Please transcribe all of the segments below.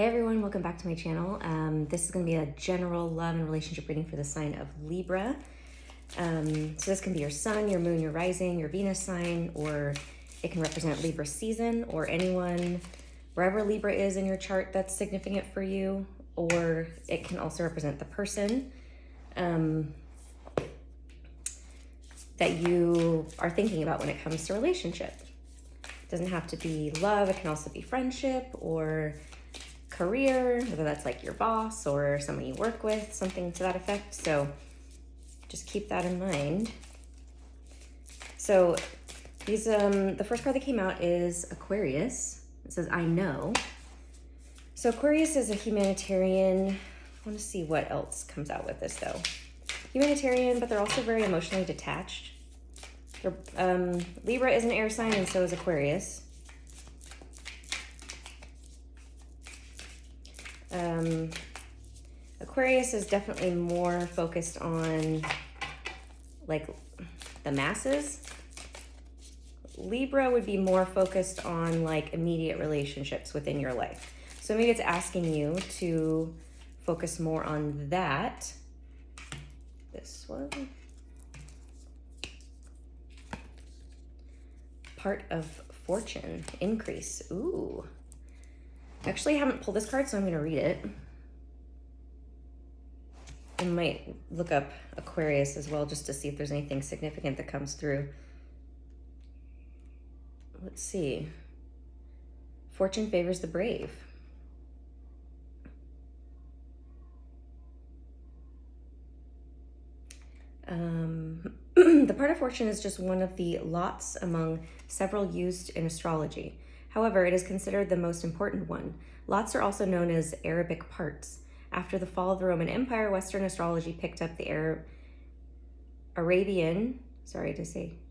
Hey everyone, welcome back to my channel. This is going to be a general love and relationship reading for the sign of Libra. So this can be your sun, your moon, your rising, your Venus sign, or it can represent Libra season or anyone, wherever Libra is in your chart that's significant for you, or it can also represent the person that you are thinking about when it comes to relationship. It doesn't have to be love, it can also be friendship or career, whether that's like your boss or someone you work with, something to that effect. So just keep that in mind. So these, the first card that came out is Aquarius. It says, I know. So Aquarius is a humanitarian. I want to see what else comes out with this though. Humanitarian, but they're also very emotionally detached. Libra is an air sign and so is Aquarius. Aquarius is definitely more focused on like the masses. Libra would be more focused on like immediate relationships within your life. So maybe it's asking you to focus more on that. This one. Part of fortune, increase. Ooh. Actually, I haven't pulled this card, so I'm going to read it. I might look up Aquarius as well, just to see if there's anything significant that comes through. Let's see. Fortune favors the brave. The part of fortune is just one of the lots among several used in astrology. However, it is considered the most important one. Lots are also known as Arabic parts. After the fall of the Roman Empire, Western astrology picked up the Arabian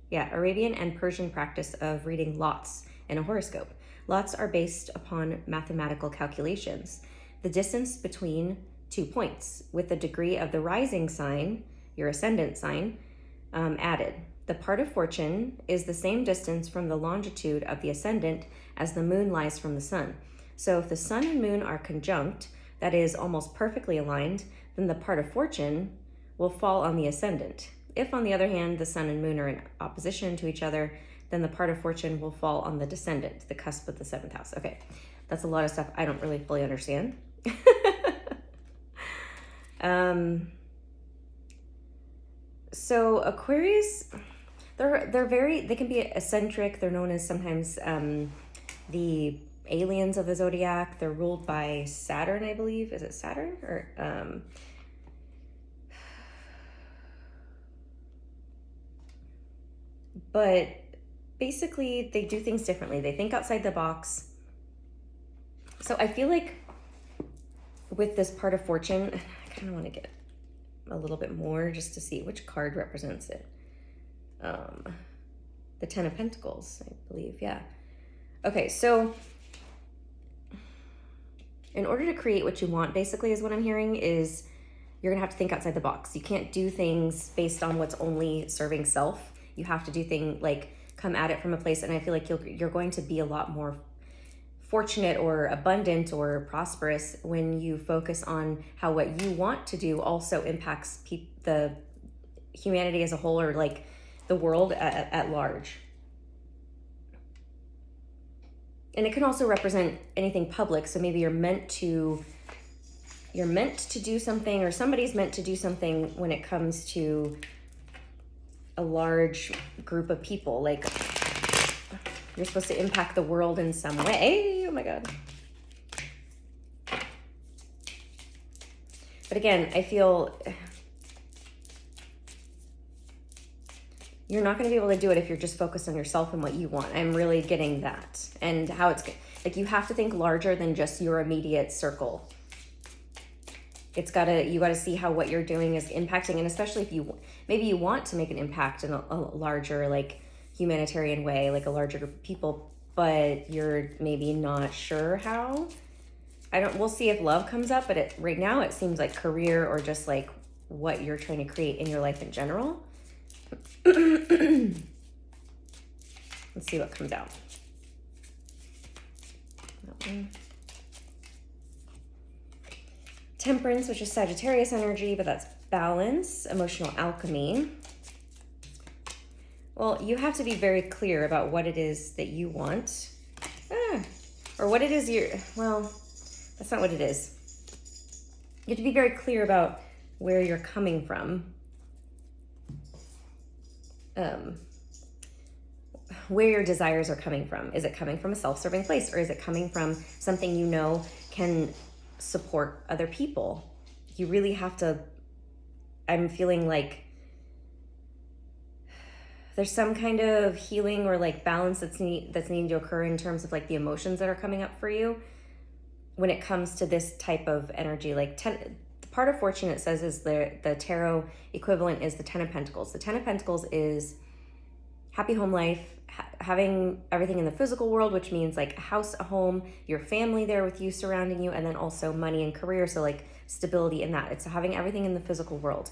and Persian practice of reading lots in a horoscope. Lots are based upon mathematical calculations. The distance between 2 points, with the degree of the rising sign, your ascendant sign, added. The part of fortune is the same distance from the longitude of the ascendant as the moon lies from the sun. So if the sun and moon are conjunct, that is almost perfectly aligned, then the part of fortune will fall on the ascendant. If, on the other hand, the sun and moon are in opposition to each other, then the part of fortune will fall on the descendant, the cusp of the 7th house. Okay, that's a lot of stuff I don't really fully understand. So Aquarius, they can be eccentric. They're known as sometimes the aliens of the zodiac. They're ruled by Saturn, I believe. Is it Saturn or but basically they do things differently. They think outside the box. So I feel like with this part of fortune, I kind of want to get a little bit more just to see which card represents it. The 10 of Pentacles, I believe. Yeah. Okay, so in order to create what you want, basically, is what I'm hearing, is you're gonna have to think outside the box. You can't do things based on what's only serving self. You have to do things like come at it from a place, and I feel like you're going to be a lot more fortunate or abundant or prosperous when you focus on how what you want to do also impacts the humanity as a whole, or like the world at large. And it can also represent anything public. So maybe you're meant to do something, or somebody's meant to do something when it comes to a large group of people. Like you're supposed to impact the world in some way. Oh my God. But again, I feel you're not going to be able to do it if you're just focused on yourself and what you want. I'm really getting that. And how it's like you have to think larger than just your immediate circle. You got to see how what you're doing is impacting, and especially if maybe you want to make an impact in a larger, like humanitarian way, like a larger group of people, but you're maybe not sure how. We'll see if love comes up, but right now it seems like career or just like what you're trying to create in your life in general. Let's see what comes out. That one. Temperance, which is Sagittarius energy, but that's balance, emotional alchemy. Well, you have to be very clear about what it is that you want. Or what it is well, that's not what it is. You have to be very clear about where you're coming from. Where your desires are coming from. Is it coming from a self-serving place, or is it coming from something you know can support other people? You really have to, I'm feeling like there's some kind of healing or like balance that's needing to occur in terms of like the emotions that are coming up for you when it comes to this type of energy. Like the part of fortune, it says, is the tarot equivalent is the Ten of Pentacles. The Ten of Pentacles is happy home life, having everything in the physical world, which means like a house, a home, your family there with you, surrounding you, and then also money and career. So like stability in that. It's having everything in the physical world.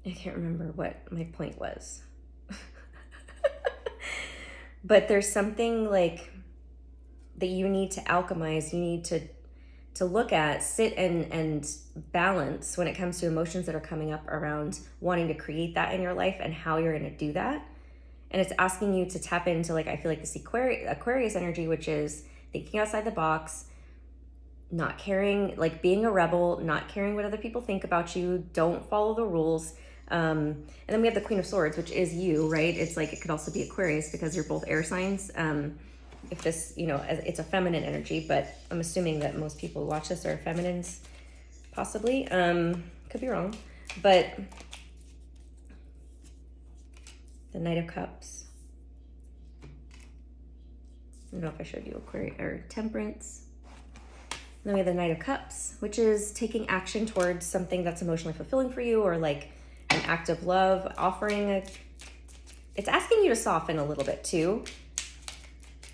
I can't remember what my point was. But there's something like that you need to alchemize, you need to look at, sit and balance when it comes to emotions that are coming up around wanting to create that in your life and how you're going to do that. And it's asking you to tap into, like, I feel like this Aquarius energy, which is thinking outside the box, not caring, like being a rebel, not caring what other people think about you, don't follow the rules. And then we have the Queen of Swords, which is you, right? It's like, it could also be Aquarius because you're both air signs. If this, it's a feminine energy, but I'm assuming that most people who watch this are feminines, possibly. Could be wrong. But the Knight of Cups. I don't know if I showed you Aquarius or Temperance. And then we have the Knight of Cups, which is taking action towards something that's emotionally fulfilling for you, or like an act of love, it's asking you to soften a little bit too.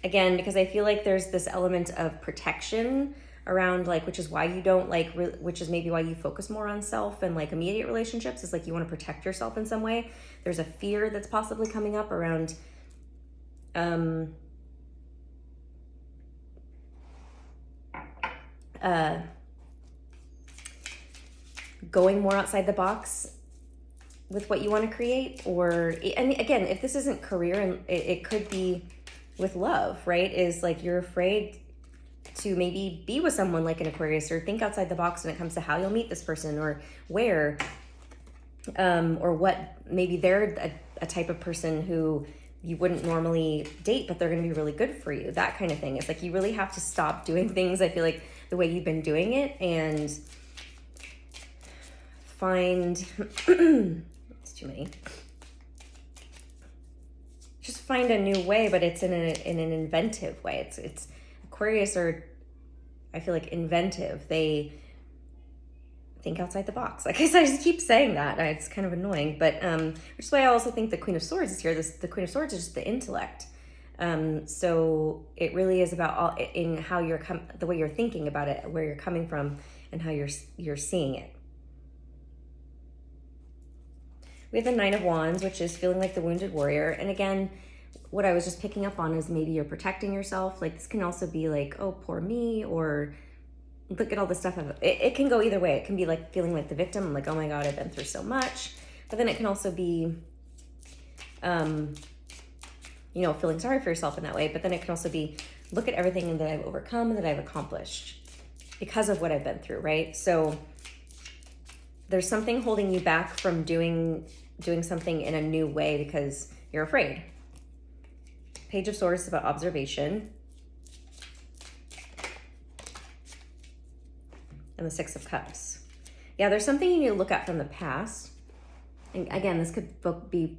Again, because I feel like there's this element of protection around, like, which is why you don't like, which is maybe why you focus more on self and like immediate relationships, is like you want to protect yourself in some way. There's a fear that's possibly coming up around, going more outside the box with what you want to create. Or, and again, if this isn't career, and it could be with love, right? Is like you're afraid to maybe be with someone like an Aquarius, or think outside the box when it comes to how you'll meet this person, or where, or what, maybe they're a type of person who you wouldn't normally date, but they're going to be really good for you. That kind of thing. It's like you really have to stop doing things, I feel like, the way you've been doing it, and find it's too many. Just find a new way, but it's in an inventive way. It's Aquarius are, I feel like, inventive. They think outside the box. Like I said, I just keep saying that. It's kind of annoying, but which is why I also think the Queen of Swords is here. The Queen of Swords is just the intellect. So it really is about all in how you're the way you're thinking about it, where you're coming from, and how you're seeing it. We have the Nine of Wands, which is feeling like the wounded warrior. And again, what I was just picking up on is maybe you're protecting yourself. Like this can also be like, oh, poor me, or look at all this stuff. It can go either way. It can be like feeling like the victim. I'm like, oh my God, I've been through so much. But then it can also be, feeling sorry for yourself in that way. But then it can also be, look at everything that I've overcome, that I've accomplished because of what I've been through, right? So there's something holding you back from doing something in a new way because you're afraid. Page of Swords is about observation. And the Six of Cups. Yeah, there's something you need to look at from the past. And again, this could be,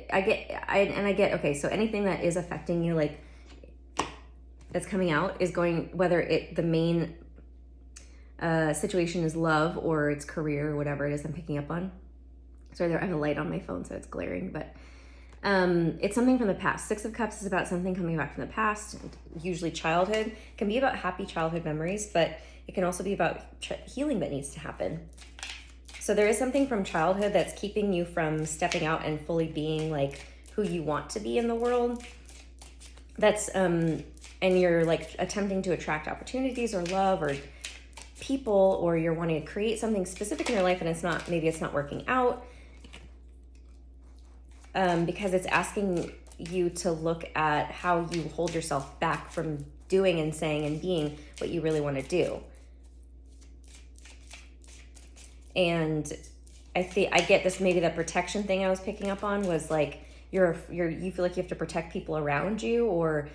I get, okay, so anything that is affecting you, like, that's coming out is going, whether the main situation is love or it's career or whatever it is I'm picking up on. Sorry, I have a light on my phone, so it's glaring, but it's something from the past. Six of Cups is about something coming back from the past, usually childhood. It can be about happy childhood memories, but it can also be about healing that needs to happen. So there is something from childhood that's keeping you from stepping out and fully being like who you want to be in the world. That's and you're like attempting to attract opportunities or love or people, or you're wanting to create something specific in your life and maybe it's not working out, because it's asking you to look at how you hold yourself back from doing and saying and being what you really want to do. And I get this, maybe the protection thing I was picking up on was like you feel like you have to protect people around you, or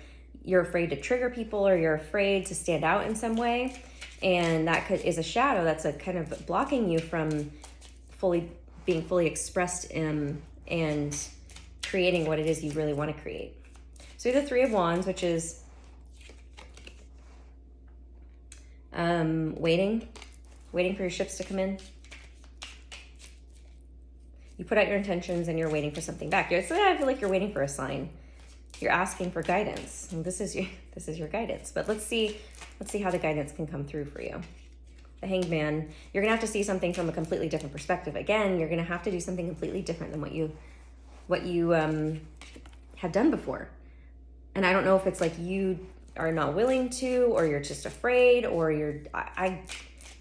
you're afraid to trigger people, or you're afraid to stand out in some way, and that is a shadow that's a kind of blocking you from being fully expressed and creating what it is you really want to create. So we have the Three of Wands, which is waiting for your ships to come in. You put out your intentions and you're waiting for something back. I feel like you're waiting for a sign. You're asking for guidance. And this is your guidance. But let's see how the guidance can come through for you. The Hanged Man. You're gonna have to see something from a completely different perspective. Again, you're gonna have to do something completely different than what you have done before. And I don't know if it's like you are not willing to, or you're just afraid, or I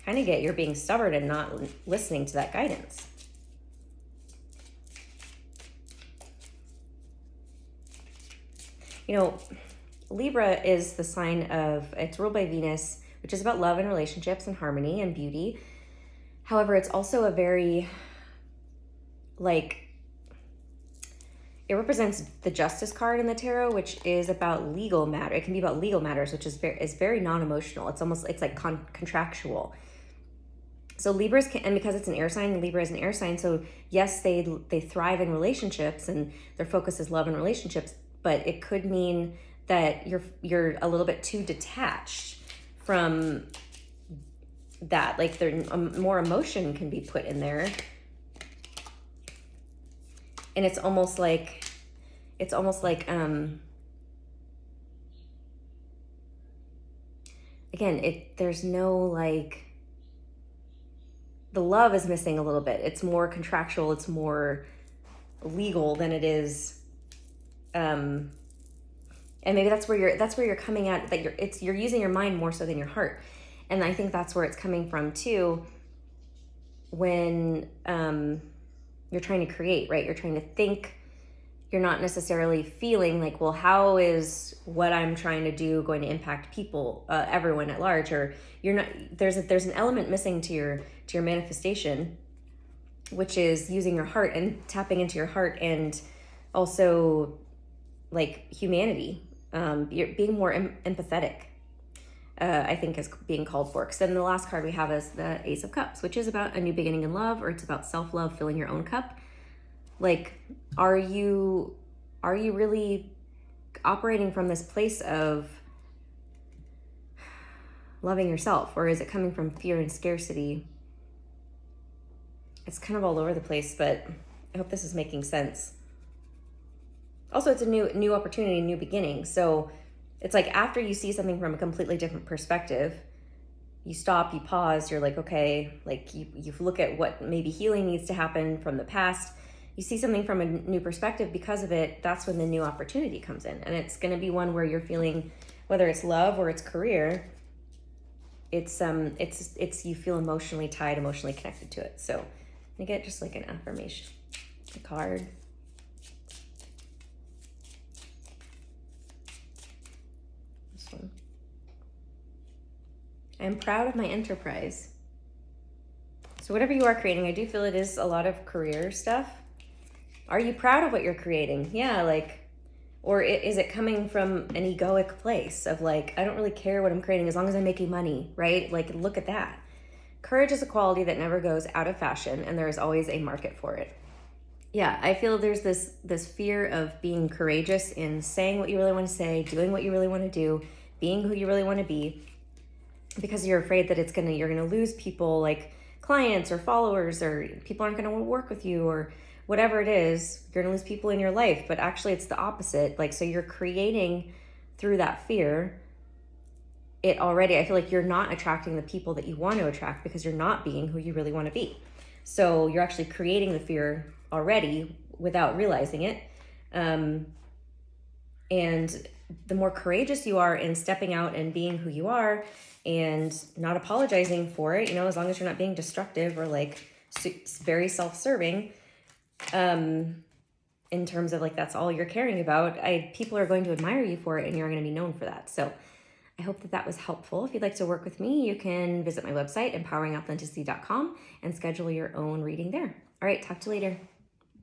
kind of get you're being stubborn and not listening to that guidance. You know, Libra is the sign it's ruled by Venus, which is about love and relationships and harmony and beauty. However, it's also a very, it represents the Justice card in the tarot, which is about legal matter. It can be about legal matters, which is very non-emotional. It's like contractual. So Libras and because it's an air sign, Libra is an air sign. So yes, they thrive in relationships and their focus is love and relationships, but it could mean that you're a little bit too detached from that. Like more emotion can be put in there. And it's almost like again, there's no the love is missing a little bit. It's more contractual, it's more legal than it is and maybe that's where you're coming at, that you're using your mind more so than your heart. And I think that's where it's coming from too, when you're trying to create, right? You're trying to think. You're not necessarily feeling like, well, how is what I'm trying to do going to impact people, everyone at large? Or you're not. There's an element missing to your manifestation, which is using your heart and tapping into your heart, and also like humanity, you're being more empathetic. I think is being called for. Because then the last card we have is the Ace of Cups, which is about a new beginning in love, or it's about self-love, filling your own cup. Like, are you really operating from this place of loving yourself, or is it coming from fear and scarcity? It's kind of all over the place, but I hope this is making sense. Also, it's a new opportunity, new beginning. So it's like after you see something from a completely different perspective, you stop, you pause, you're like, okay, like you look at what maybe healing needs to happen from the past. You see something from a new perspective because of it. That's when the new opportunity comes in. And it's going to be one where you're feeling, whether it's love or it's career, it's you feel emotionally tied, emotionally connected to it. So I get just like an affirmation, a card. This one. I'm proud of my enterprise. So whatever you are creating, I do feel it is a lot of career stuff. Are you proud of what you're creating? Yeah, or is it coming from an egoic place of like, I don't really care what I'm creating as long as I'm making money, right? Like, look at that. Courage is a quality that never goes out of fashion, and there is always a market for it. Yeah, I feel there's this fear of being courageous in saying what you really want to say, doing what you really want to do, being who you really want to be, because you're afraid that you're gonna lose people, like clients or followers, or people aren't gonna want to work with you, or whatever it is, you're gonna lose people in your life. But actually it's the opposite. Like, so you're creating through that fear it already. I feel like you're not attracting the people that you want to attract because you're not being who you really want to be. So you're actually creating the fear already without realizing it. And the more courageous you are in stepping out and being who you are and not apologizing for it, as long as you're not being destructive or like very self-serving, in terms of like that's all you're caring about, people are going to admire you for it, and you're going to be known for that. So I hope that was helpful. If you'd like to work with me, you can visit my website, empoweringauthenticity.com, and schedule your own reading there. All right, talk to you later.